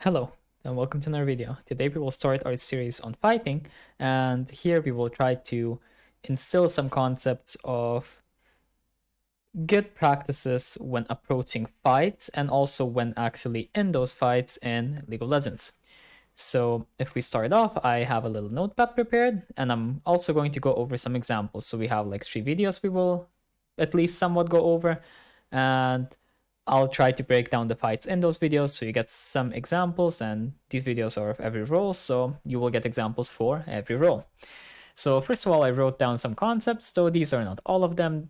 Hello and welcome to another video. Today we will start our series on fighting, and here we will try to instill some concepts of good practices when approaching fights and also when actually in those fights in League of Legends. So if we start off, I have a little notepad prepared and I'm also going to go over some examples. So we have like 3 videos we will at least somewhat go over, and I'll try to break down the fights in those videos so you get some examples, and these videos are of every role, so you will get examples for every role. So first of all, I wrote down some concepts, though these are not all of them.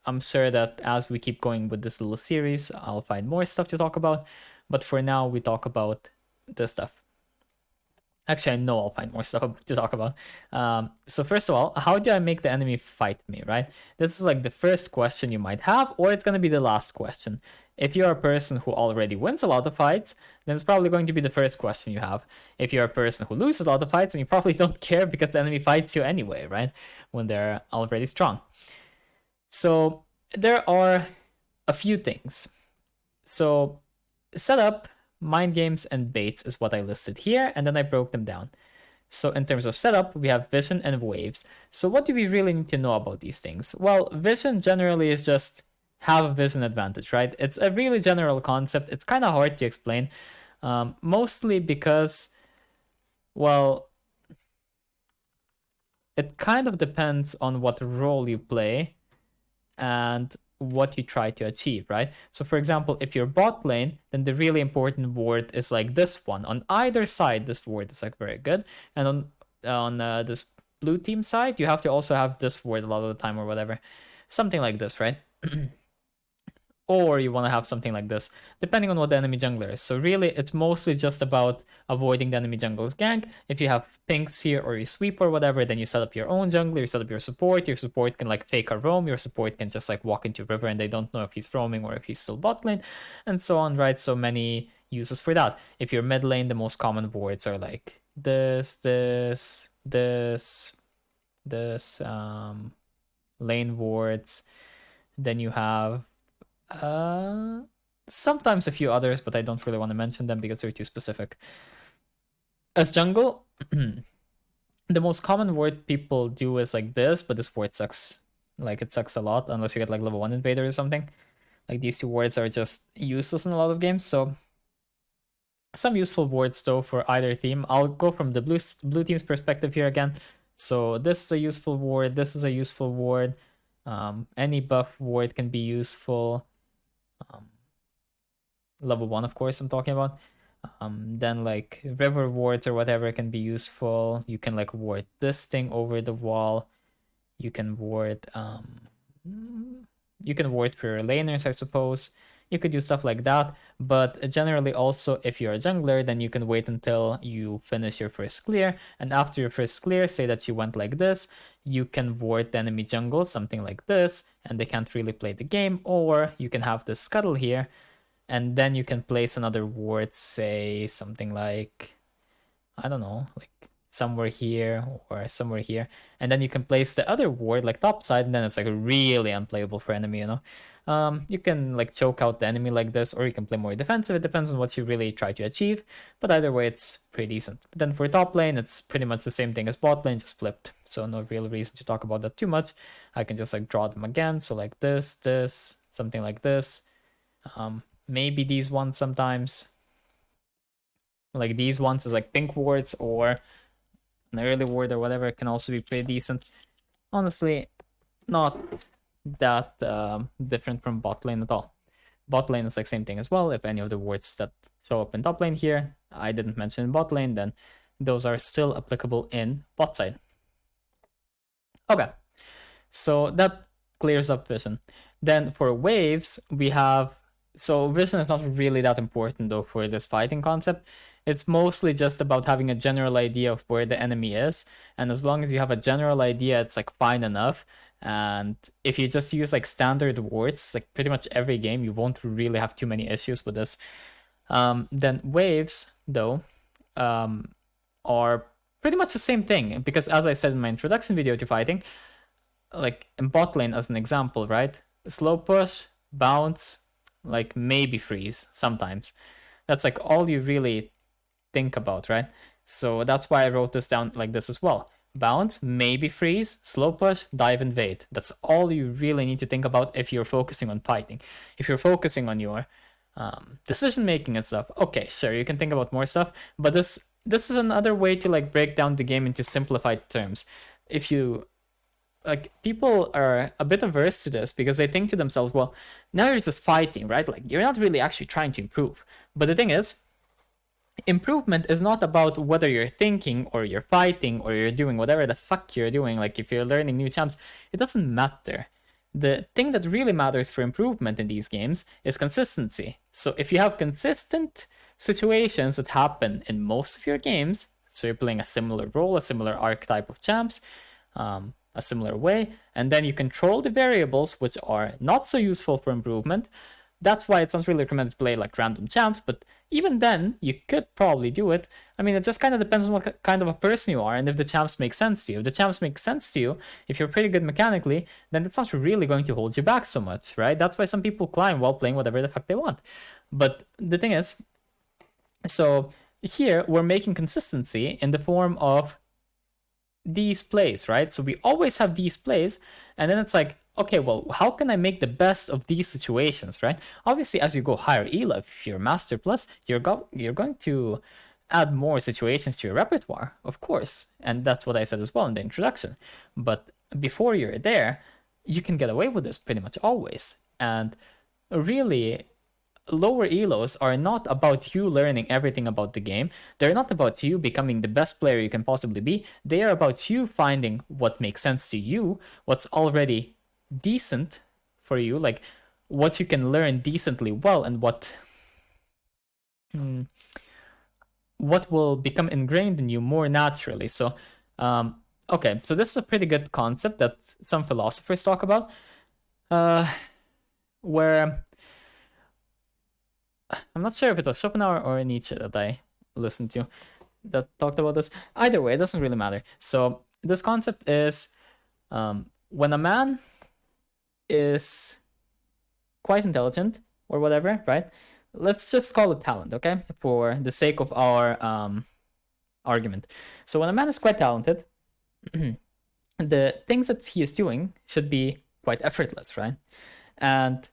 I'm sure that as we keep going with this little series, I'll find more stuff to talk about, but for now we talk about this stuff. Actually, I know I'll find more stuff to talk about. So first of all, how do I make the enemy fight me, right? This is like the first question you might have, or it's going to be the last question. If you're a person who already wins a lot of fights, then it's probably going to be the first question you have. If you're a person who loses a lot of fights, and you probably don't care because the enemy fights you anyway, right? When they're already strong. So there are a few things. So setup, mind games, and baits is what I listed here, and then I broke them down. So in terms of setup, we have vision and waves. So what do we really need to know about these things? Well, vision generally is just have a vision advantage, right? It's a really general concept. It's kind of hard to explain, mostly because, well, it kind of depends on what role you play and what you try to achieve, right? So for example, if you're bot lane, then the really important ward is like this one. On either side, this ward is like very good. And on this blue team side, you have to also have this ward a lot of the time or whatever. Something like this, right? Or you want to have something like this, depending on what the enemy jungler is. So really, it's mostly just about avoiding the enemy jungler's gank. If you have pinks here or you sweep or whatever, then you set up your own jungler, you set up your support can like fake a roam, your support can just like walk into river and they don't know if he's roaming or if he's still bot lane, and so on, right? So many uses for that. If you're mid lane, the most common wards are like this, lane wards. Then you have sometimes a few others, but I don't really want to mention them because they're too specific. As jungle, the most common ward people do is like this, but this ward sucks. Like, it sucks a lot unless you get like level 1 invader or something. Like, these two wards are just useless in a lot of games, so some useful wards though for either team. I'll go from the blue team's perspective here again. So this is a useful ward, this is a useful ward. Any buff ward can be useful. Level 1, of course, I'm talking about. Then like river wards or whatever can be useful. You can like ward this thing over the wall. You can ward for your laners, I suppose. You could do stuff like that, but generally also if you're a jungler, then you can wait until you finish your first clear, and after your first clear, say that you went like this, you can ward the enemy jungle, something like this, and they can't really play the game, or you can have this scuttle here, and then you can place another ward, say something like, I don't know, like somewhere here or somewhere here, and then you can place the other ward like top side, and then it's like really unplayable for enemy, you know. You can like choke out the enemy like this, or you can play more defensive. It depends on what you really try to achieve, but either way it's pretty decent. But then for top lane, it's pretty much the same thing as bot lane, just flipped, so no real reason to talk about that too much. I can just like draw them again, so like this, something like this. Maybe these ones sometimes, like these ones is like pink wards or an early ward or whatever, can also be pretty decent. Honestly, not that different from bot lane at all. Bot lane is like same thing as well. If any of the wards that show up in top lane here, I didn't mention in bot lane, then those are still applicable in bot side. Okay, so that clears up vision. Then for waves, we have, so vision is not really that important though for this fighting concept. It's mostly just about having a general idea of where the enemy is, and as long as you have a general idea, it's like fine enough. And if you just use like standard wards, like pretty much every game, you won't really have too many issues with this. Then waves, though, are pretty much the same thing, because as I said in my introduction video to fighting, like in bot lane as an example, right? Slow push, bounce, like maybe freeze sometimes. That's like all you really think about, right? So that's why I wrote this down like this as well. Bounce, maybe freeze, slow push, dive, invade. That's all you really need to think about if you're focusing on fighting. If you're focusing on your decision making and stuff, okay, sure, you can think about more stuff, but this is another way to like break down the game into simplified terms. If you like, people are a bit averse to this because they think to themselves, well, now you're just fighting, right? Like, you're not really actually trying to improve. But the thing is, improvement is not about whether you're thinking or you're fighting or you're doing whatever the fuck you're doing. Like, if you're learning new champs, it doesn't matter. The thing that really matters for improvement in these games is consistency. So if you have consistent situations that happen in most of your games, so you're playing a similar role, a similar archetype of champs, a similar way, and then you control the variables which are not so useful for improvement. That's why it's not really recommended to play like random champs, but even then, you could probably do it. I mean, it just kind of depends on what kind of a person you are and if the champs make sense to you. If the champs make sense to you, if you're pretty good mechanically, then it's not really going to hold you back so much, right? That's why some people climb while playing whatever the fuck they want. But the thing is, so here we're making consistency in the form of these plays, right? So we always have these plays, and then it's like, okay, well, how can I make the best of these situations, right? Obviously, as you go higher ELA, if you're Master Plus, you're going to add more situations to your repertoire, of course. And that's what I said as well in the introduction. But before you're there, you can get away with this pretty much always. And really, lower elos are not about you learning everything about the game. They're not about you becoming the best player you can possibly be. They are about you finding what makes sense to you, what's already decent for you, like what you can learn decently well, and what will become ingrained in you more naturally. So okay, so this is a pretty good concept that some philosophers talk about, where I'm not sure if it was Schopenhauer or Nietzsche that I listened to that talked about this. Either way, it doesn't really matter. So this concept is when a man is quite intelligent or whatever, right? Let's just call it talent, okay? For the sake of our argument. So when a man is quite talented, the things that he is doing should be quite effortless, right? And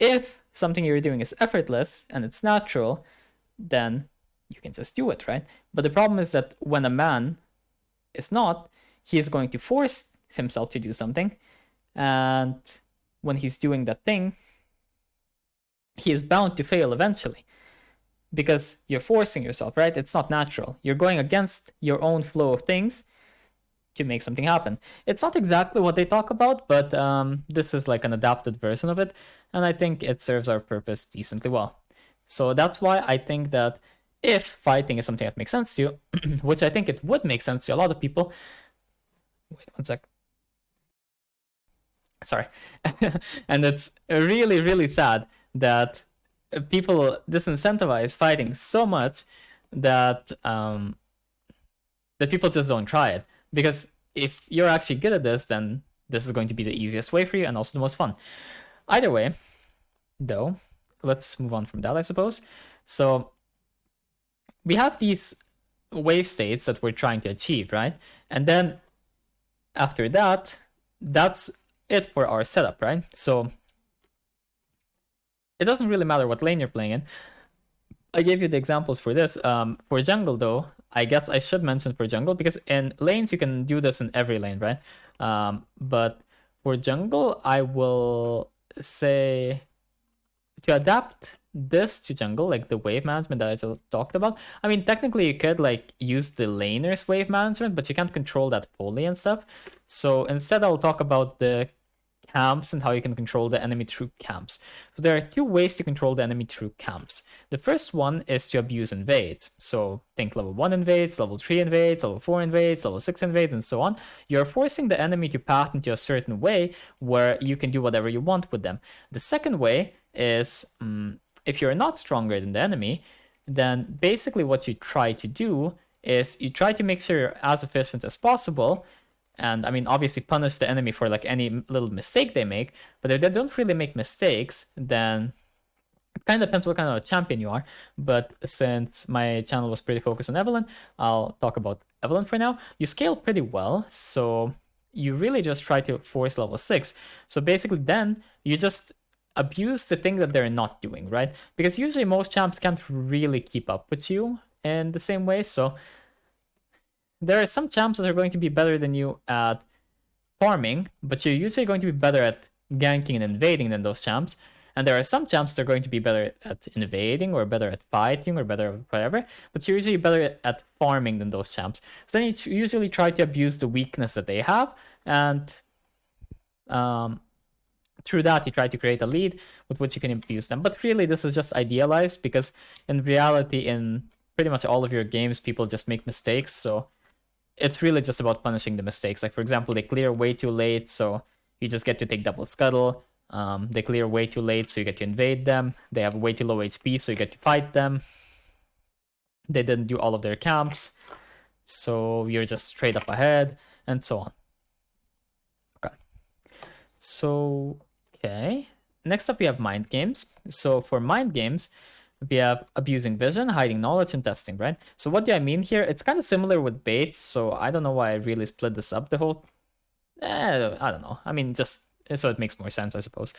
if something you're doing is effortless and it's natural, then you can just do it, right? But the problem is that when a man is not, he is going to force himself to do something, and when he's doing that thing, he is bound to fail eventually because you're forcing yourself, right? It's not natural. You're going against your own flow of things to make something happen. It's not exactly what they talk about, but this is like an adapted version of it, and I think it serves our purpose decently well. So that's why I think that if fighting is something that makes sense to you, which I think it would make sense to a lot of people. Wait one sec. Sorry. And it's really, really sad that people disincentivize fighting so much that that people just don't try it. Because if you're actually good at this, then this is going to be the easiest way for you and also the most fun. Either way, though, let's move on from that, I suppose. So we have these wave states that we're trying to achieve, right? And then after that, that's it for our setup, right? So it doesn't really matter what lane you're playing in. I gave you the examples for this. For jungle, though, I guess I should mention for jungle, because in lanes you can do this in every lane, right? But for jungle, I will say to adapt this to jungle, like the wave management that I just talked about. I mean, technically you could like use the laner's wave management, but you can't control that fully and stuff. So instead I'll talk about the camps and how you can control the enemy through camps. So there are two ways to control the enemy through camps. The first one is to abuse invades. So think level 1 invades, level 3 invades, level 4 invades, level 6 invades, and so on. You're forcing the enemy to path into a certain way where you can do whatever you want with them. The second way is if you're not stronger than the enemy, then basically what you try to do is you try to make sure you're as efficient as possible. And I mean, obviously punish the enemy for like any little mistake they make, but if they don't really make mistakes, then Kind of depends what kind of champion you are, but since my channel was pretty focused on Evelynn, I'll talk about Evelynn for now. You scale pretty well, so you really just try to force level 6. So basically then you just abuse the thing that they're not doing, right? Because usually most champs can't really keep up with you in the same way, so there are some champs that are going to be better than you at farming, but you're usually going to be better at ganking and invading than those champs. And there are some champs that are going to be better at invading or better at fighting or better at whatever, but you're usually better at farming than those champs. So then you usually try to abuse the weakness that they have, and through that you try to create a lead with which you can abuse them. But really this is just idealized, because in reality in pretty much all of your games people just make mistakes, so it's really just about punishing the mistakes. Like for example, they clear way too late, so you just get to take double scuttle. They clear way too late, so you get to invade them. They have way too low HP, so you get to fight them. They didn't do all of their camps, so you're just straight up ahead, and so on. Okay. So, okay. Next up we have mind games. So for mind games, we have abusing vision, hiding knowledge, and testing, right? So what do I mean here? It's kind of similar with baits, so I don't know why I really split this up the whole... I don't know. I mean, just so it makes more sense, I suppose.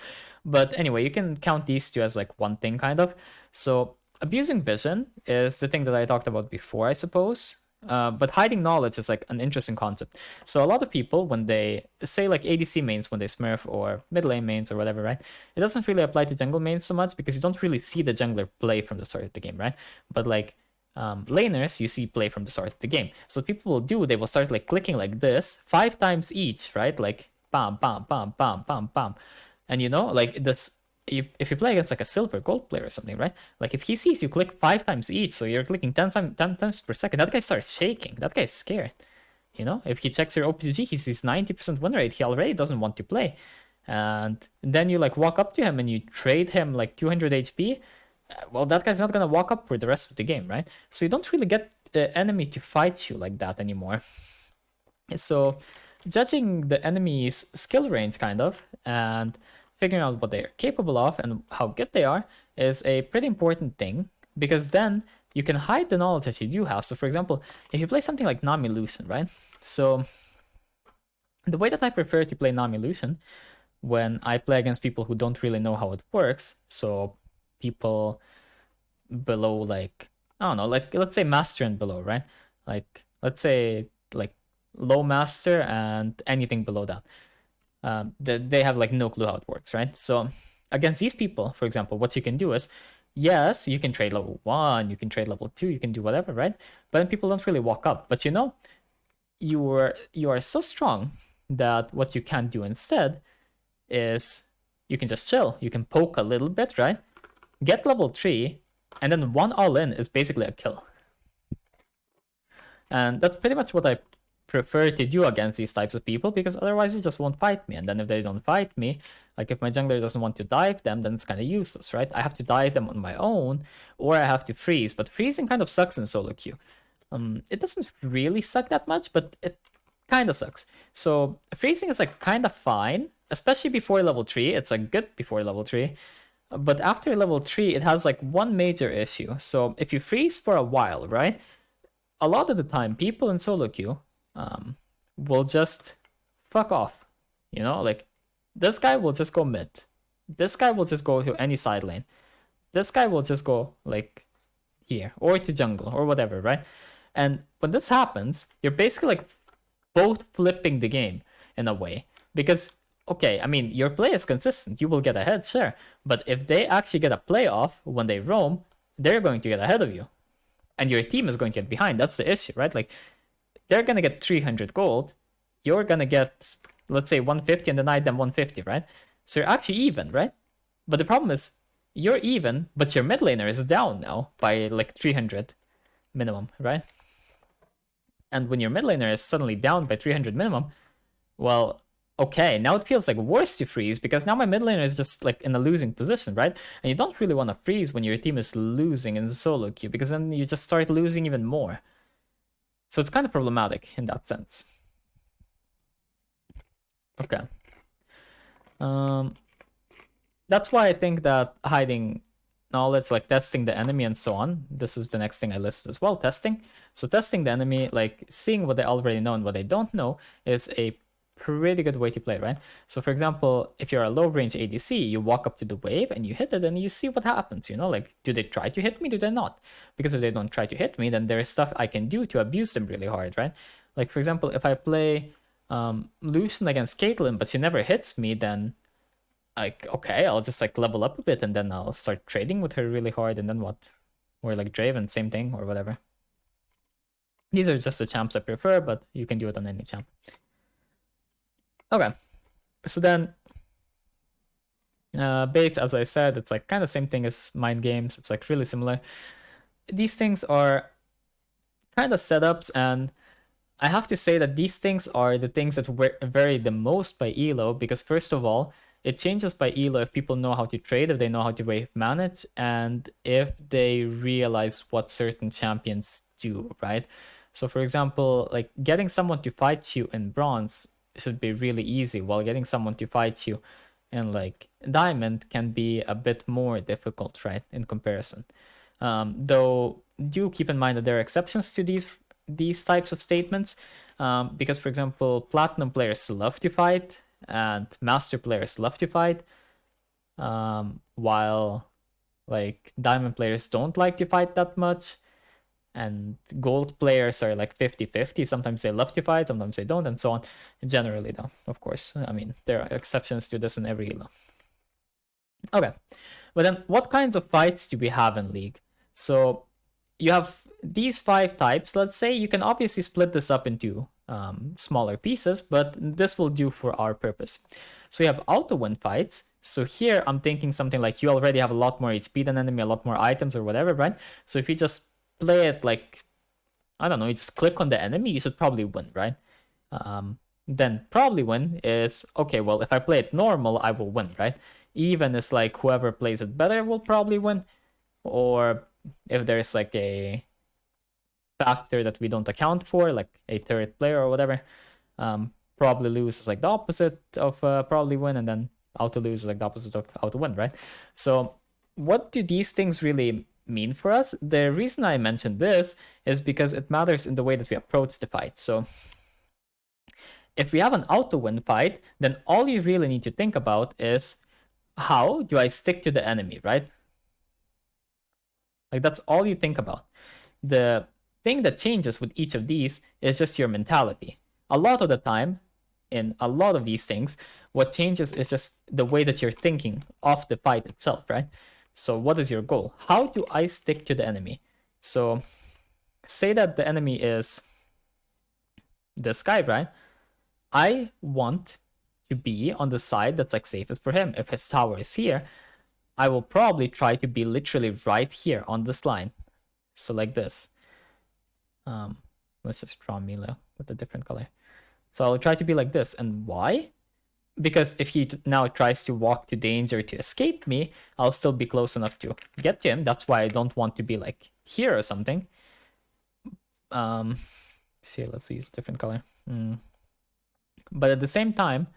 But anyway, you can count these two as like one thing, kind of. So abusing vision is the thing that I talked about before, I suppose. But hiding knowledge is like an interesting concept. So a lot of people, when they say like ADC mains, when they smurf, or mid lane mains or whatever, right? It doesn't really apply to jungle mains so much, because you don't really see the jungler play from the start of the game, right? But like laners, you see play from the start of the game. So what people will do, they will start like clicking like this 5 times each, right? Like bam, bam, bam, bam, bam, bam. And you know, like this, if you play against like a silver gold player or something, right? Like if he sees you click 5 times each, so you're clicking 10 times per second, that guy starts shaking. That guy's scared. You know, if he checks your OPG, he sees 90% win rate, he already doesn't want to play. And then you like walk up to him and you trade him like 200 HP. Well, that guy's not gonna walk up for the rest of the game, right? So you don't really get the enemy to fight you like that anymore. So judging the enemy's skill range, kind of, and figuring out what they're capable of and how good they are is a pretty important thing, because then you can hide the knowledge that you do have. So for example, if you play something like Nami Lucian, right? So the way that I prefer to play Nami Lucian when I play against people who don't really know how it works, so people below like, I don't know, like let's say master and below, right? Like let's say like low master and anything below that. They have like no clue how it works, right? So against these people, for example, what you can do is, yes, you can trade level 1, you can trade level 2, you can do whatever, right? But then people don't really walk up. But you know, you are so strong that what you can do instead is you can just chill. You can poke a little bit, right? Get level 3, and then one all-in is basically a kill. And that's pretty much what I prefer to do against these types of people, because otherwise they just won't fight me. And then if they don't fight me, like if my jungler doesn't want to dive them, then it's kind of useless, right? I have to dive them on my own, or I have to freeze. But freezing kind of sucks in solo queue. It doesn't really suck that much, but it kind of sucks. So freezing is like kind of fine, especially before level 3. It's like good before level 3. But after level 3, it has like one major issue. So if you freeze for a while, right? A lot of the time, people in solo queue will just fuck off. You know, like this guy will just go mid. This guy will just go to any side lane. This guy will just go like here or to jungle or whatever, right? And when this happens, you're basically like both flipping the game in a way, because okay, I mean, your play is consistent. You will get ahead, sure. But if they actually get a playoff when they roam, they're going to get ahead of you. And your team is going to get behind. That's the issue, right? Like, they're going to get 300 gold. You're going to get, let's say, 150 and deny them 150, right? So you're actually even, right? But the problem is, you're even, but your mid laner is down now by like 300 minimum, right? And when your mid laner is suddenly down by 300 minimum, well, okay, now it feels like worse to freeze, because now my mid laner is just like in a losing position, right? And you don't really want to freeze when your team is losing in solo queue, because then you just start losing even more. So it's kind of problematic in that sense. Okay. That's why I think that hiding knowledge, like testing the enemy and so on. This is the next thing I listed as well, testing. So testing the enemy, like seeing what they already know and what they don't know, is a pretty good way to play, right? So for example, if you're a low range ADC, you walk up to the wave and you hit it and you see what happens, you know, like, do they try to hit me? Do they not? Because if they don't try to hit me, then there is stuff I can do to abuse them really hard, right? Like for example, if I play Lucian against Caitlyn, but she never hits me, then like, okay, I'll just like level up a bit and then I'll start trading with her really hard, and then what? Or like Draven, same thing, or whatever. These are just the champs I prefer, but you can do it on any champ. Okay, so then bait, as I said, it's like kind of same thing as mind games. It's like really similar. These things are kind of setups, and I have to say that these things are the things that vary the most by elo, because first of all, it changes by elo if people know how to trade, if they know how to wave manage, and if they realize what certain champions do, right? So for example, like getting someone to fight you in bronze should be really easy, while getting someone to fight you in like diamond can be a bit more difficult, right, in comparison. Though do keep in mind that there are exceptions to these types of statements, because for example, platinum players love to fight and master players love to fight, while like diamond players don't like to fight that much, and gold players are like 50-50. Sometimes they love to fight, sometimes they don't, and so on. Generally though, of course, I mean, there are exceptions to this in every elo. Okay, but then what kinds of fights do we have in League? So you have these 5 types. Let's say you can obviously split this up into smaller pieces, but this will do for our purpose. So you have auto win fights. So here I'm thinking something like you already have a lot more HP than enemy, a lot more items or whatever, right? So if you just play it like, I don't know, you just click on the enemy, you should probably win, right? Then probably win is, okay, well, if I play it normal, I will win, right? Even it's like whoever plays it better will probably win. Or if there's like a factor that we don't account for, like a turret player or whatever, probably lose is like the opposite of probably win, and then auto lose is like the opposite of auto win, right? So what do these things really mean for us? The reason I mentioned this is because it matters in the way that we approach the fight. So if we have an auto win fight, then all you really need to think about is, how do I stick to the enemy, right? Like that's all you think about. The thing that changes with each of these is just your mentality. A lot of the time, in a lot of these things, what changes is just the way that you're thinking of the fight itself, right? So what is your goal? How do I stick to the enemy? So say that the enemy is this guy, right? I want to be on the side that's like safest for him. If his tower is here, I will probably try to be literally right here on this line. So like this. Let's just draw Mila with a different color. So I'll try to be like this. And why? Because if he now tries to walk to danger to escape me, I'll still be close enough to get to him. That's why I don't want to be like here or something. See, let's use a different color. But at the same time,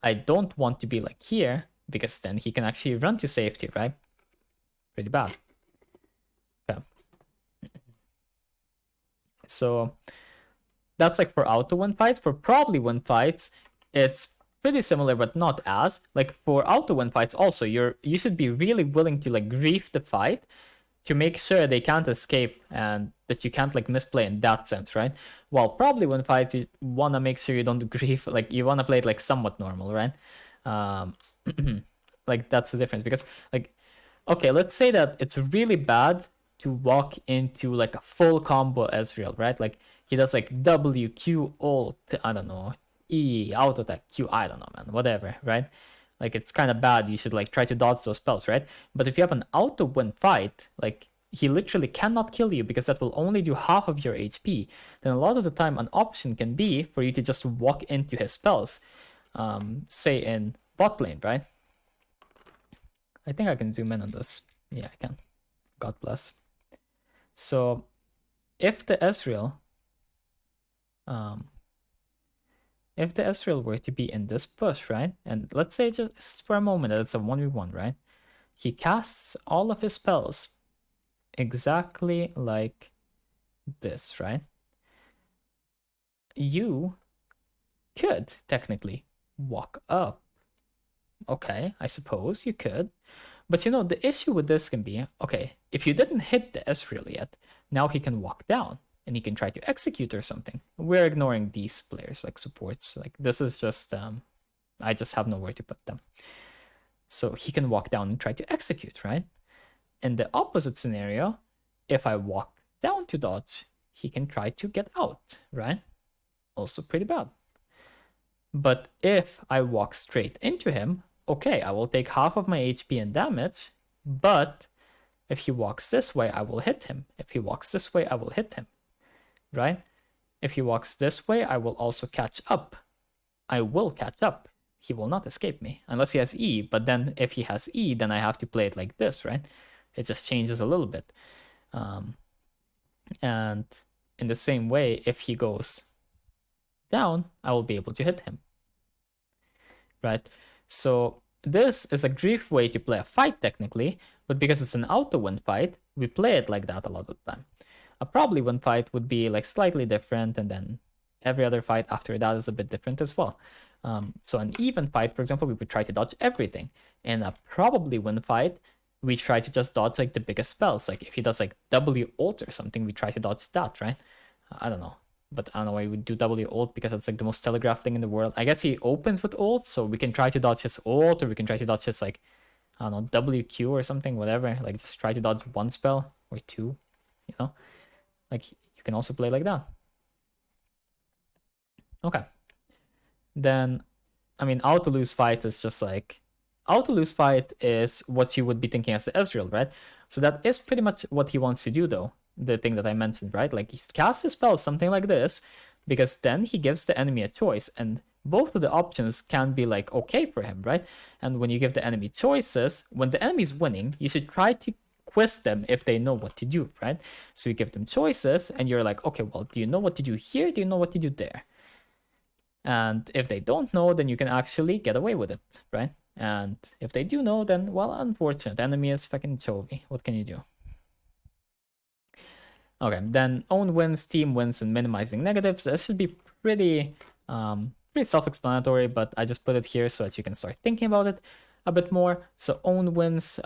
I don't want to be like here, because then he can actually run to safety, right? Pretty bad. Okay. So that's like for auto win fights. For probably win fights, it's pretty similar, but not as. Like for auto win fights also, you should be really willing to like grief the fight to make sure they can't escape and that you can't like misplay in that sense, right? While probably win fights, you want to make sure you don't grief, like you want to play it like somewhat normal, right? Like that's the difference, because like, okay, let's say that it's really bad to walk into like a full combo Ezreal, right? Like he does like W, Q, ult, I don't know, E, auto attack, Q, I don't know, man, whatever, right? Like it's kind of bad. You should like try to dodge those spells, right? But if you have an auto win fight, like he literally cannot kill you because that will only do half of your HP. Then a lot of the time an option can be for you to just walk into his spells, say in bot lane, right? I think I can zoom in on this. Yeah, I can. God bless. So if the Ezreal, were to be in this push, right? And let's say just for a moment that it's a 1v1, right? he casts all of his spells exactly like this, right? You could technically walk up. Okay, I suppose you could. But you know, the issue with this can be, okay, if you didn't hit the Ezreal yet, now he can walk down and he can try to execute or something. We're ignoring these players like supports. Like this is just, I just have nowhere to put them. So he can walk down and try to execute, right? In the opposite scenario, if I walk down to dodge, he can try to get out, right? Also pretty bad. But if I walk straight into him, okay, I will take half of my HP and damage, but if he walks this way, I will hit him. If he walks this way, I will hit him, right? If he walks this way, I will also catch up. I will catch up. He will not escape me, unless he has E, but then if he has E, then I have to play it like this, right? It just changes a little bit. And in the same way, if he goes down, I will be able to hit him, right? So this is a grief way to play a fight technically, but because it's an auto-win fight, we play it like that a lot of the time. A probably win fight would be like slightly different, and then every other fight after that is a bit different as well. So an even fight, for example, we would try to dodge everything. In a probably win fight, we try to just dodge like the biggest spells. Like if he does like W ult or something, we try to dodge that, right? I don't know. But I don't know why we would do W ult because it's like the most telegraphed thing in the world. I guess he opens with ult, so we can try to dodge his ult, or we can try to dodge his like, I don't know, WQ or something, whatever. Like just try to dodge one spell or two, you know? Like you can also play like that. Okay. Then, I mean, auto lose fight is just like, auto lose fight is what you would be thinking as the Ezreal, right? So that is pretty much what he wants to do though. The thing that I mentioned, right? Like he casts his spell something like this, because then he gives the enemy a choice, and both of the options can be like okay for him, right? And when you give the enemy choices, when the enemy's winning, you should try to quiz them if they know what to do, right? So you give them choices, and you're like, okay, well, do you know what to do here? Do you know what to do there? And if they don't know, then you can actually get away with it, right? And if they do know, then, well, unfortunate. Enemy is fucking Chovy. What can you do? Okay, then own wins, team wins, and minimizing negatives. This should be pretty self-explanatory, but I just put it here so that you can start thinking about it a bit more. So own wins,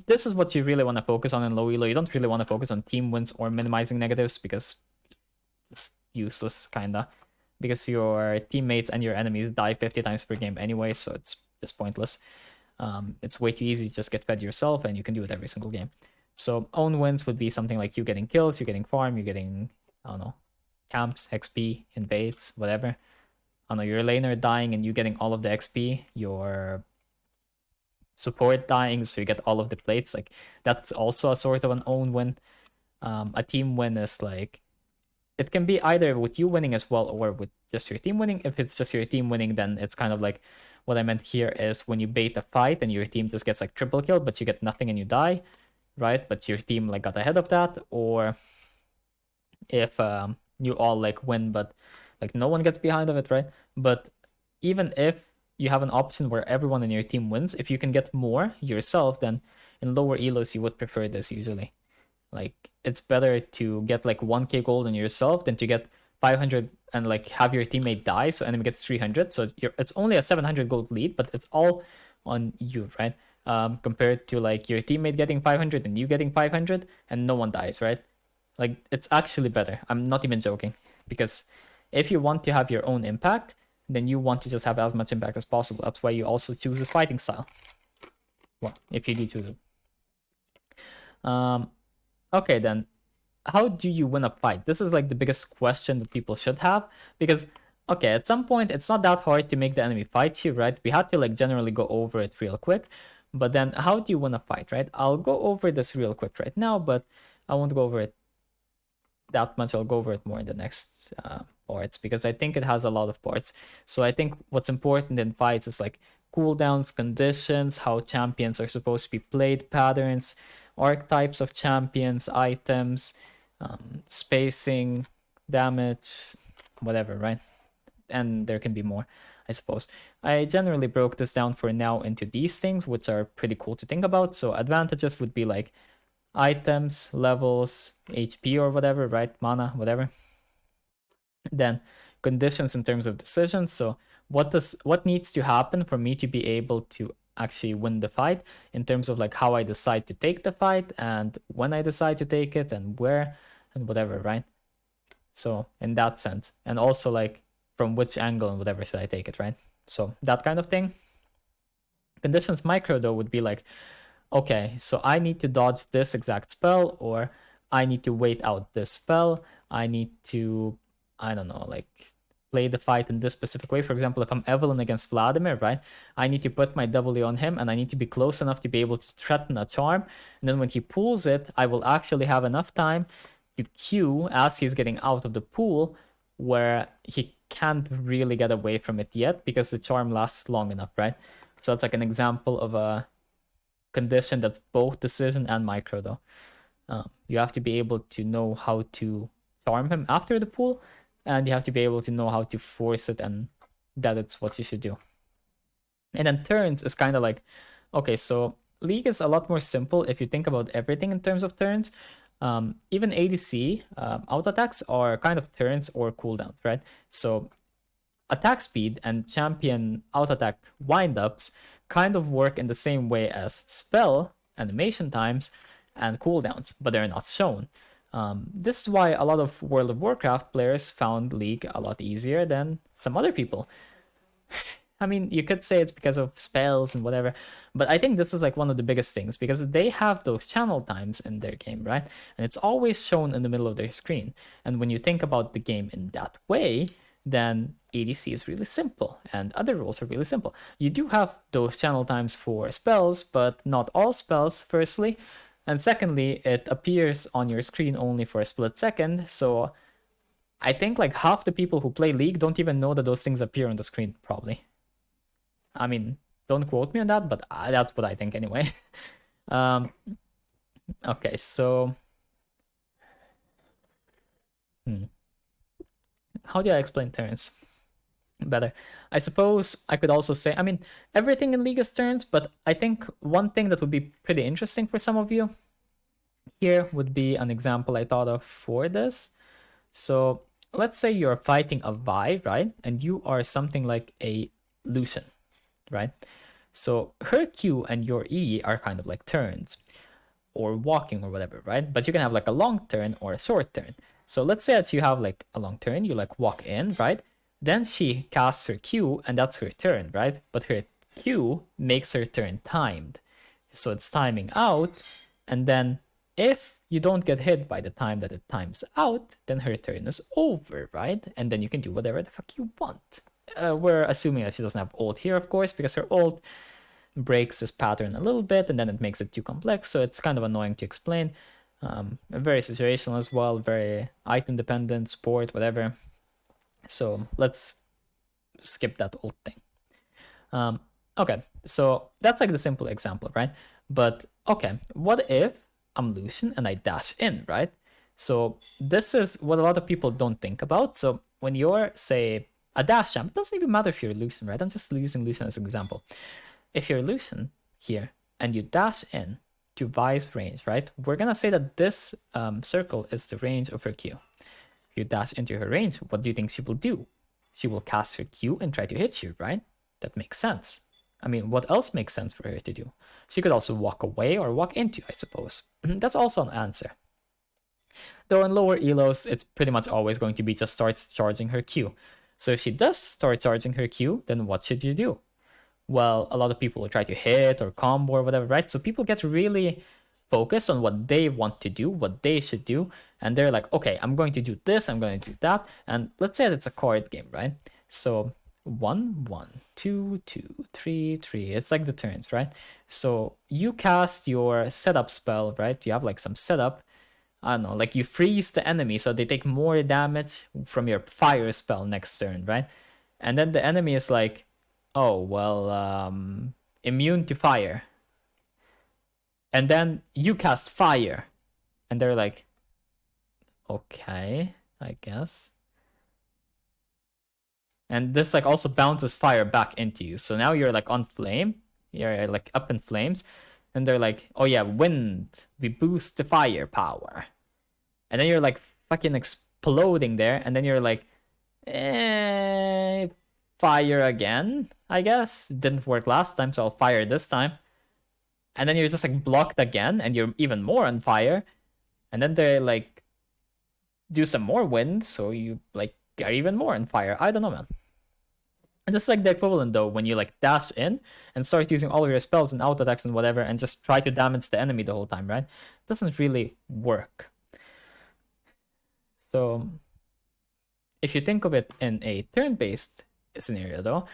this is what you really want to focus on in low elo. You don't really want to focus on team wins or minimizing negatives because it's useless, kinda. Because your teammates and your enemies die 50 times per game anyway, so it's just pointless. It's way too easy to just get fed yourself, and you can do it every single game. So own wins would be something like you getting kills, you getting farm, you getting, I don't know, camps, XP, invades, whatever. I don't know, your laner dying and you getting all of the XP, your support dying, so you get all of the plates. Like that's also a sort of an own win. A team win is like, it can be either with you winning as well or with just your team winning. If it's just your team winning, then it's kind of like what I meant here is when you bait a fight and your team just gets like triple kill, but you get nothing and you die, right? But your team like got ahead of that. Or if you all like win, but like no one gets behind of it, right? But even if you have an option where everyone in your team wins, if you can get more yourself, then in lower elos you would prefer this usually. Like it's better to get like 1k gold on yourself than to get 500 and like have your teammate die so enemy gets 300. So it's only a 700 gold lead, but it's all on you, right? Compared to like your teammate getting 500 and you getting 500 and no one dies, right? Like it's actually better. I'm not even joking, because if you want to have your own impact, then you want to just have as much impact as possible. That's why you also choose this fighting style. Well, if you do choose it. Okay, then how do you win a fight? This is like the biggest question that people should have, because okay, at some point it's not that hard to make the enemy fight you, right? We had to like generally go over it real quick, but then how do you win a fight, right? I'll go over this real quick right now, but I won't go over it that much. I'll go over it more in the next parts, because I think it has a lot of parts. So I think what's important in fights is like cooldowns, conditions, how champions are supposed to be played, patterns, archetypes of champions, items, spacing, damage, whatever, right? And there can be more. I suppose. I generally broke this down for now into these things, which are pretty cool to think about. So advantages would be like items, levels, HP or whatever, right? Mana, whatever. Then conditions in terms of decisions. So what needs to happen for me to be able to actually win the fight in terms of like how I decide to take the fight and when I decide to take it and where and whatever, right? So in that sense, and also like from which angle and whatever should I take it, right? So that kind of thing. Conditions micro though would be like, okay, so I need to dodge this exact spell, or I need to wait out this spell. I need to, I don't know, like play the fight in this specific way. For example, if I'm Evelyn against Vladimir, right, I need to put my W on him and I need to be close enough to be able to threaten a charm. And then when he pulls it, I will actually have enough time to Q as he's getting out of the pool where he can't really get away from it yet because the charm lasts long enough, right? So that's like an example of a condition that's both decision and micro though. You have to be able to know how to charm him after the pool, and you have to be able to know how to force it and that it's what you should do. And then turns is kind of like, okay, so League is a lot more simple if you think about everything in terms of turns. Even ADC auto attacks are kind of turns or cooldowns, right? So attack speed and champion auto attack windups kind of work in the same way as spell animation times and cooldowns, but they're not shown. This is why a lot of World of Warcraft players found League a lot easier than some other people. I mean, you could say it's because of spells and whatever, but I think this is like one of the biggest things because they have those channel times in their game, right? And it's always shown in the middle of their screen. And when you think about the game in that way, then ADC is really simple and other rules are really simple. You do have those channel times for spells, but not all spells, firstly. And secondly, it appears on your screen only for a split second. So I think like half the people who play League don't even know that those things appear on the screen, probably. I mean, don't quote me on that, but that's what I think anyway. Okay, so how do I explain turns better? I suppose I could also say, I mean, everything in League is turns, but I think one thing that would be pretty interesting for some of you here would be an example I thought of for this. So let's say you're fighting a Vi, right? And you are something like a Lucian, right? So her Q and your E are kind of like turns or walking or whatever, right? But you can have like a long turn or a short turn. So let's say that you have like a long turn, you like walk in, right? Then she casts her Q and that's her turn, right? But her Q makes her turn timed. So it's timing out. And then if you don't get hit by the time that it times out, then her turn is over, right? And then you can do whatever the fuck you want. We're assuming that she doesn't have ult here, of course, because her ult breaks this pattern a little bit and then it makes it too complex, so it's kind of annoying to explain. Very situational as well, very item dependent, support, whatever. So let's skip that ult thing. Okay, so that's like the simple example, right? But okay, what if I'm Lucian and I dash in, right? So this is what a lot of people don't think about. So when you're, say, a dash champ, it doesn't even matter if you're Lucian, right? I'm just using Lucian as an example. If you're Lucian here and you dash in to Vi's range, right? We're gonna say that this circle is the range of her Q. If you dash into her range, what do you think she will do? She will cast her Q and try to hit you, right? That makes sense. I mean, what else makes sense for her to do? She could also walk away or walk into, I suppose. That's also an answer. Though in lower elos, it's pretty much always going to be just starts charging her Q. So if she does start charging her Q, then what should you do? Well, a lot of people will try to hit or combo or whatever, right? So people get really focused on what they want to do, what they should do. And they're like, okay, I'm going to do this, I'm going to do that. And let's say it's a card game, right? So 1, 1, 2, 2, 3, 3. It's like the turns, right? So you cast your setup spell, right? You have like some setup. I don't know, like you freeze the enemy so they take more damage from your fire spell next turn, right? And then the enemy is like, oh, well, immune to fire. And then you cast fire. And they're like, okay, I guess. And this like also bounces fire back into you. So now you're like on flame. You're like up in flames. And they're like, oh yeah, wind. We boost the fire power. And then you're like fucking exploding there. And then you're like, fire again, I guess. It didn't work last time, so I'll fire this time. And then you're just like blocked again, and you're even more on fire. And then they like do some more wind, so you like get even more on fire. I don't know, man. And just like the equivalent though, when you like dash in and start using all of your spells and auto attacks and whatever, and just try to damage the enemy the whole time, right? It doesn't really work. So if you think of it in a turn-based scenario though,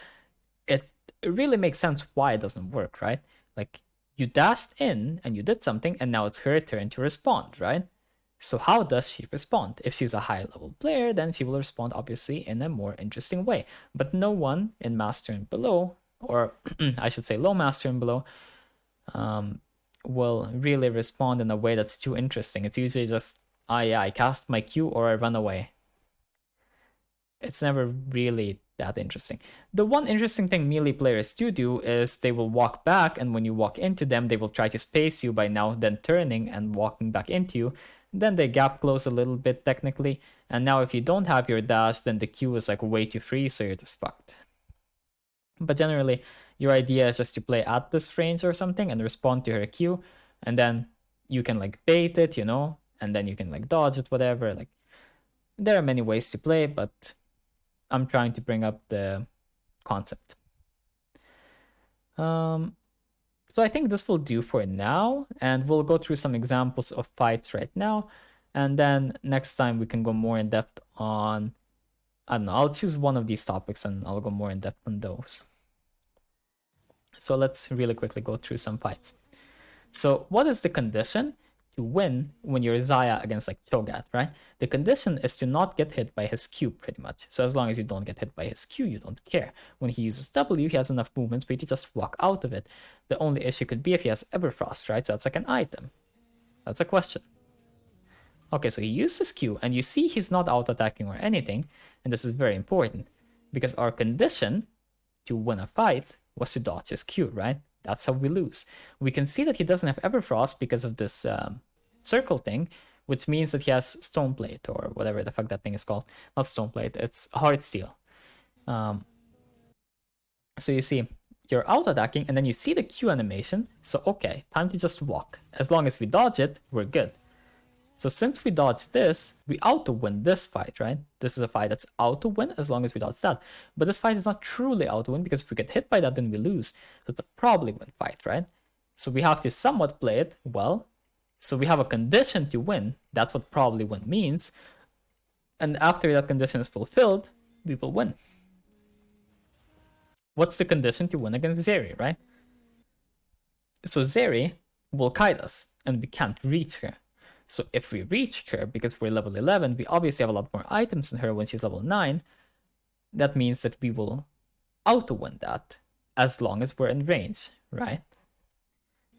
it really makes sense why it doesn't work, right? Like you dashed in and you did something, and now it's her turn to respond, right? So how does she respond? If she's a high-level player, then she will respond obviously in a more interesting way. But no one in Master and below, or I should say low Master and below, will really respond in a way that's too interesting. It's usually just, yeah, I cast my Q or I run away. It's never really that interesting. The one interesting thing melee players do is they will walk back, and when you walk into them, they will try to space you by now then turning and walking back into you. Then they gap close a little bit technically, and now if you don't have your dash, then the Q is like way too free, so you're just fucked. But generally, your idea is just to play at this range or something and respond to her Q, and then you can like bait it, you know, and then you can like dodge it, whatever. Like there are many ways to play, but I'm trying to bring up the concept. So I think this will do for now, and we'll go through some examples of fights right now, and then next time we can go more in depth on, I don't know, I'll choose one of these topics and I'll go more in depth on those. So let's really quickly go through some fights. So what is the condition to win when you're Xayah against like Cho'Gath, right? The condition is to not get hit by his Q pretty much. So as long as you don't get hit by his Q, you don't care. When he uses W, he has enough movements for you to just walk out of it. The only issue could be if he has Everfrost, right? So that's like an item. That's a question. Okay, so he uses Q, and you see he's not auto-attacking or anything, and this is very important, because our condition to win a fight was to dodge his Q, right? That's how we lose. We can see that he doesn't have Everfrost because of this circle thing, which means that he has Stoneplate, or whatever the fuck that thing is called. Not Stoneplate, it's Heartsteel. So you see, you're auto-attacking, and then you see the Q animation, so okay, time to just walk. As long as we dodge it, we're good. So since we dodge this, we auto-win this fight, right? This is a fight that's auto-win as long as we dodge that. But this fight is not truly auto-win, because if we get hit by that, then we lose. So it's a probably win fight, right? So we have to somewhat play it well. So we have a condition to win. That's what probably win means. And after that condition is fulfilled, we will win. What's the condition to win against Zeri, right? So Zeri will kite us, and we can't reach her. So if we reach her, because we're level 11, we obviously have a lot more items than her when she's level 9. That means that we will auto-win that as long as we're in range, right?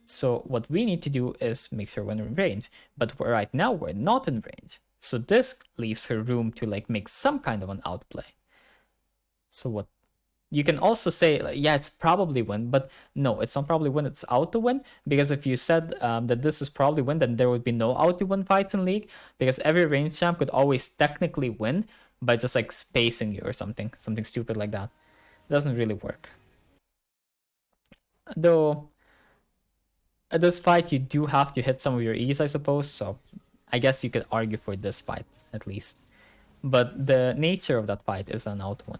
So what we need to do is make sure we're in range. But right now, we're not in range. So this leaves her room to like make some kind of an outplay. So what you can also say, like, yeah, it's probably win, but no, it's not probably win, it's auto-win, because if you said that this is probably win, then there would be no auto-win fights in League, because every range champ could always technically win by just like spacing you or something stupid like that. It doesn't really work. Though, at this fight, you do have to hit some of your E's, I suppose, so I guess you could argue for this fight, at least. But the nature of that fight is an auto-win.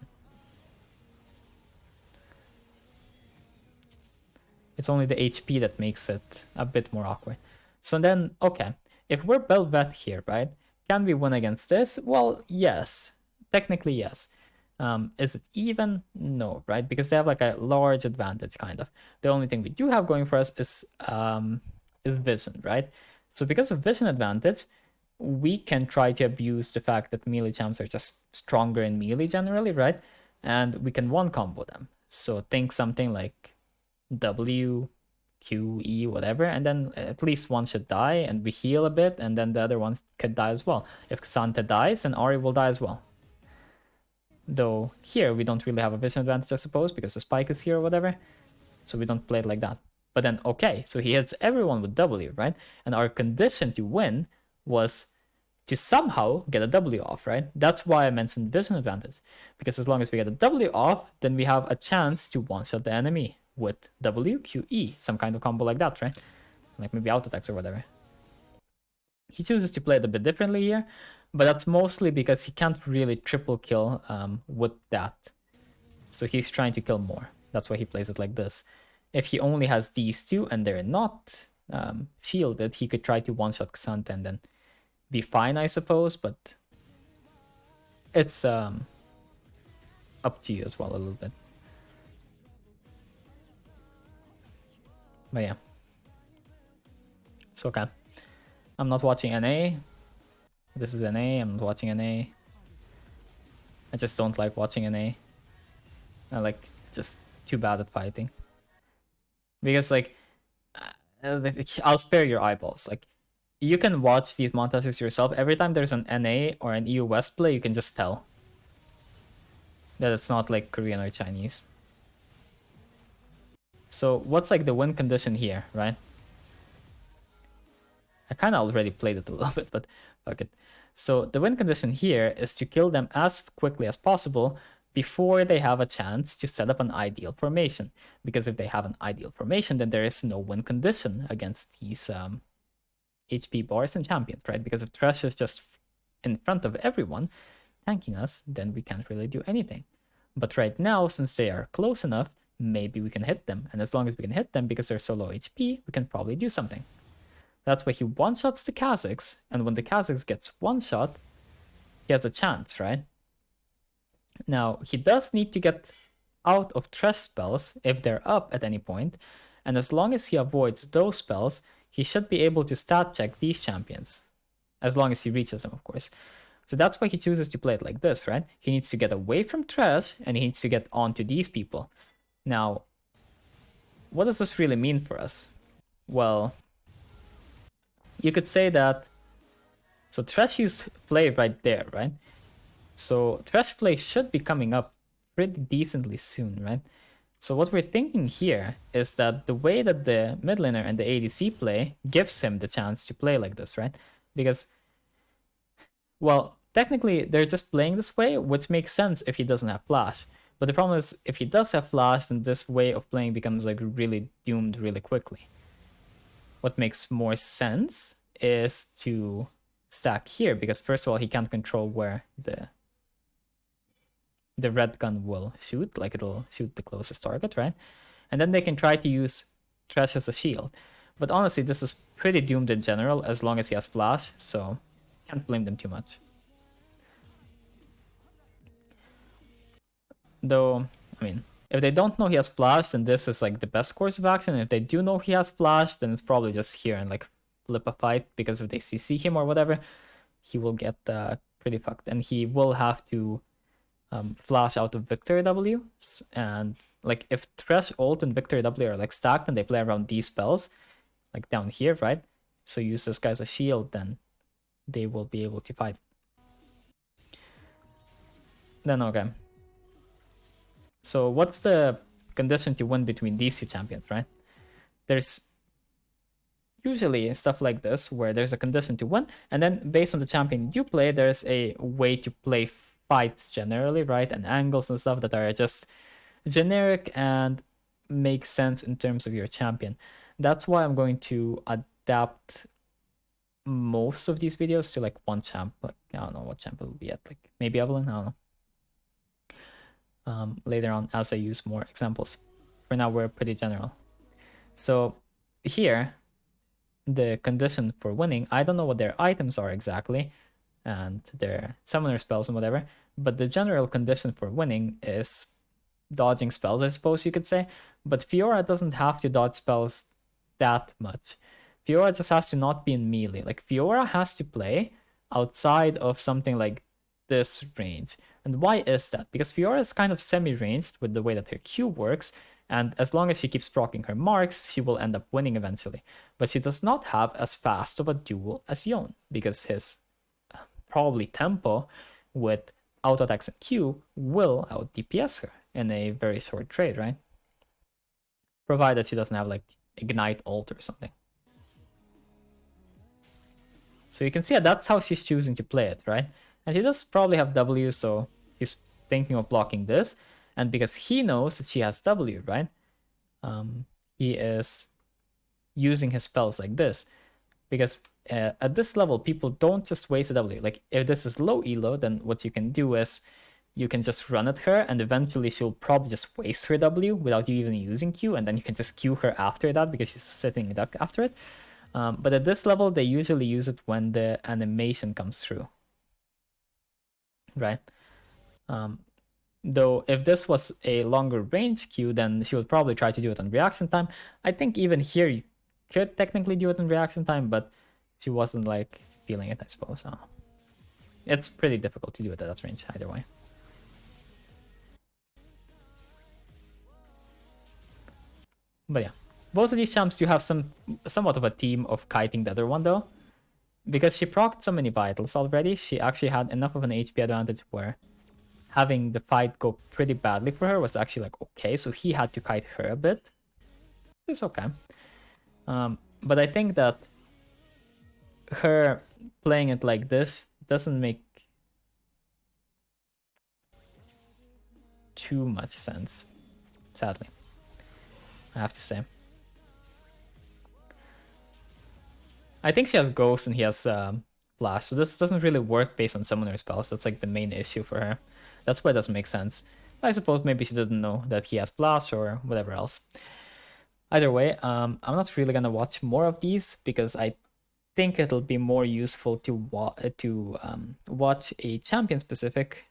It's only the HP that makes it a bit more awkward. So then, okay, if we're Bel'Veth here, right, can we win against this? Well, yes. Technically, yes. Is it even? No, right? Because they have like a large advantage, kind of. The only thing we do have going for us is vision, right? So because of vision advantage, we can try to abuse the fact that melee champs are just stronger in melee generally, right? And we can one combo them. So think something like W, Q, E, whatever, and then at least one should die, and we heal a bit, and then the other ones could die as well. If Xanta dies, then Ahri will die as well. Though here we don't really have a vision advantage, I suppose, because the spike is here or whatever. So we don't play it like that. But then, okay, so he hits everyone with W, right? And our condition to win was to somehow get a W off, right? That's why I mentioned vision advantage. Because as long as we get a W off, then we have a chance to one-shot the enemy with W, Q, E, some kind of combo like that, right? Like maybe auto attacks or whatever. He chooses to play it a bit differently here, but that's mostly because he can't really triple kill with that. So he's trying to kill more. That's why he plays it like this. If he only has these two and they're not shielded, he could try to one-shot Xanta and then be fine, I suppose, but it's up to you as well a little bit. But yeah. It's okay. I'm not watching NA. This is NA, I'm not watching NA. I just don't like watching NA. I like just too bad at fighting. Because like, I'll spare your eyeballs. Like, you can watch these montages yourself. Every time there's an NA or an EU West play, you can just tell that it's not like Korean or Chinese. So what's like the win condition here, right? I kind of already played it a little bit, but fuck it. So the win condition here is to kill them as quickly as possible before they have a chance to set up an ideal formation. Because if they have an ideal formation, then there is no win condition against these HP bars and champions, right? Because if Thresh is just in front of everyone tanking us, then we can't really do anything. But right now, since they are close enough, maybe we can hit them. And as long as we can hit them because they're so low HP, we can probably do something. That's why he one-shots the Kha'Zix, and when the Kha'Zix gets one-shot, he has a chance, right? Now, he does need to get out of Thresh spells if they're up at any point, and as long as he avoids those spells, he should be able to stat check these champions. As long as he reaches them, of course. So that's why he chooses to play it like this, right? He needs to get away from Thresh, and he needs to get onto these people. Now, what does this really mean for us? Well, you could say that, so Thresh used play right there, right? So Thresh play should be coming up pretty decently soon, right? So what we're thinking here is that the way that the mid laner and the ADC play gives him the chance to play like this, right? Because, well, technically they're just playing this way, which makes sense if he doesn't have flash. But the problem is, if he does have flash, then this way of playing becomes like really doomed really quickly. What makes more sense is to stack here, because first of all, he can't control where the red gun will shoot, like it'll shoot the closest target, right? And then they can try to use Thresh as a shield. But honestly, this is pretty doomed in general as long as he has flash, so can't blame them too much. Though, I mean, if they don't know he has flash, then this is like the best course of action. And if they do know he has flash, then it's probably just here and like flip a fight, because if they CC him or whatever, he will get pretty fucked. And he will have to flash out of Victory W. And like if Thresh ult and Victory W are like stacked and they play around these spells, like down here, right? So use this guy as a shield, then they will be able to fight. Then okay. So what's the condition to win between these two champions, right? There's usually stuff like this where there's a condition to win, and then based on the champion you play, there's a way to play fights generally, right? And angles and stuff that are just generic and make sense in terms of your champion. That's why I'm going to adapt most of these videos to like one champ. Like, I don't know what champ it will be at, like maybe Evelynn, I don't know. Later on as I use more examples. For now, we're pretty general. So here, the condition for winning, I don't know what their items are exactly, and their summoner spells and whatever, but the general condition for winning is dodging spells, I suppose you could say. But Fiora doesn't have to dodge spells that much. Fiora just has to not be in melee. Like, Fiora has to play outside of something like this range. And why is that? Because Fiora is kind of semi-ranged with the way that her Q works, and as long as she keeps proccing her marks, she will end up winning eventually. But she does not have as fast of a duel as Yone, because his probably tempo with auto attacks in Q will out DPS her in a very short trade, right? Provided she doesn't have like Ignite ult or something. So you can see that's how she's choosing to play it, right? And she does probably have W, so he's thinking of blocking this. And because he knows that she has W, right? He is using his spells like this. Because at this level, people don't just waste a W. Like, if this is low elo, then what you can do is you can just run at her, and eventually she'll probably just waste her W without you even using Q, and then you can just Q her after that because she's sitting duck after it. But at this level, they usually use it when the animation comes through, right? Though if this was a longer range Q, then she would probably try to do it on reaction time. I think even here you could technically do it in reaction time, but she wasn't like feeling it, I suppose. It's pretty difficult to do it at that range either way. But yeah, both of these champs do have somewhat of a theme of kiting the other one though. Because she procced so many vitals already, she actually had enough of an HP advantage where having the fight go pretty badly for her was actually like okay, so he had to kite her a bit. It's okay. But I think that her playing it like this doesn't make too much sense, sadly, I have to say. I think she has Ghost and he has Flash, so this doesn't really work based on summoner spells. That's like the main issue for her. That's why it doesn't make sense. I suppose maybe she didn't know that he has Flash or whatever else. Either way, I'm not really gonna watch more of these because I think it'll be more useful to watch a champion-specific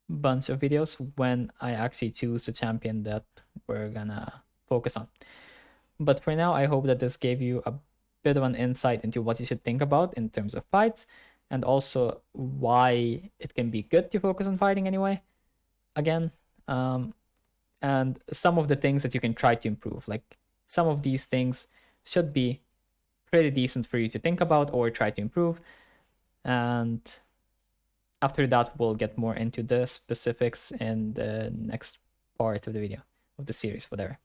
bunch of videos when I actually choose the champion that we're gonna focus on. But for now, I hope that this gave you a bit of an insight into what you should think about in terms of fights, and also why it can be good to focus on fighting anyway. Again, and some of the things that you can try to improve. Like, some of these things should be pretty decent for you to think about or try to improve. And after that, we'll get more into the specifics in the next part of the video, of the series, whatever.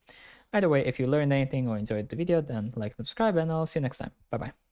Either way, if you learned anything or enjoyed the video, then like and subscribe, and I'll see you next time. Bye-bye.